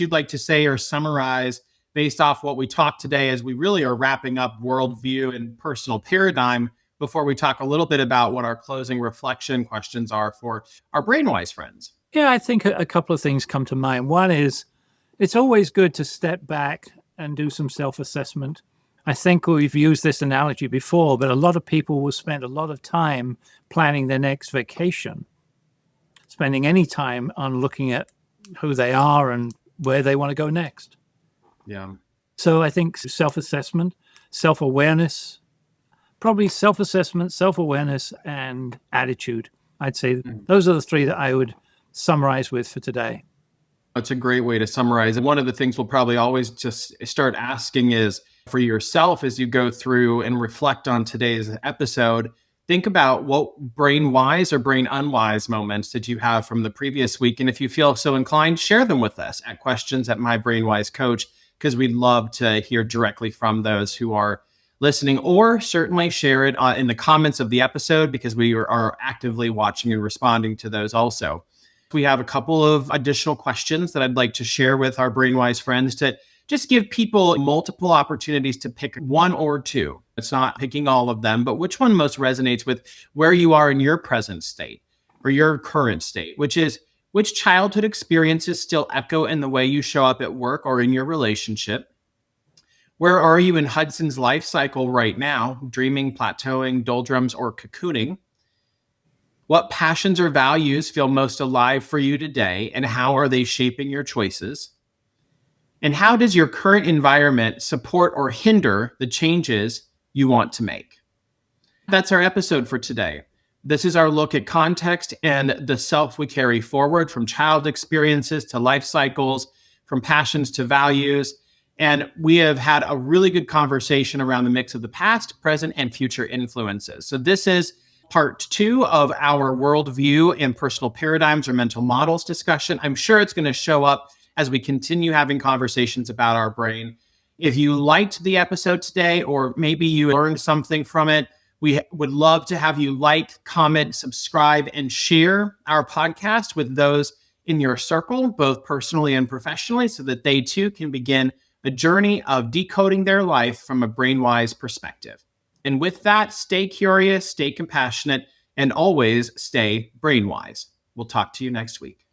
you'd like to say or summarize based off what we talked today as we really are wrapping up worldview and personal paradigm before we talk a little bit about what our closing reflection questions are for our BrainWise friends? Yeah, I think a couple of things come to mind. One is it's always good to step back and do some self-assessment. I think we've used this analogy before, but a lot of people will spend a lot of time planning their next vacation, spending any time on looking at who they are and where they want to go next. Yeah. So I think self-assessment, self-awareness, probably self-assessment, self-awareness, and attitude. I'd say those are the three that I would summarize with for today. That's a great way to summarize. And one of the things we'll probably always just start asking is for yourself as you go through and reflect on today's episode, think about what brain-wise or brain-unwise moments did you have from the previous week. And if you feel so inclined, share them with us at questions@mybrainwisecoach, because we'd love to hear directly from those who are listening, or certainly share it in the comments of the episode, because we are actively watching and responding to those also. We have a couple of additional questions that I'd like to share with our BrainWise friends to just give people multiple opportunities to pick one or two. It's not picking all of them, but which one most resonates with where you are in your present state or your current state, which is which childhood experiences still echo in the way you show up at work or in your relationship? Where are you in Hudson's life cycle right now? Dreaming, plateauing, doldrums, or cocooning? What passions or values feel most alive for you today, and how are they shaping your choices? And how does your current environment support or hinder the changes you want to make? That's our episode for today. This is our look at context and the self we carry forward, from child experiences to life cycles, from passions to values. And we have had a really good conversation around the mix of the past, present, and future influences. So this is part 2 of our worldview and personal paradigms or mental models discussion. I'm sure it's going to show up as we continue having conversations about our brain. If you liked the episode today, or maybe you learned something from it, we would love to have you like, comment, subscribe, and share our podcast with those in your circle, both personally and professionally, so that they too can begin a journey of decoding their life from a BrainWise perspective. And with that, stay curious, stay compassionate, and always stay BrainWise. We'll talk to you next week.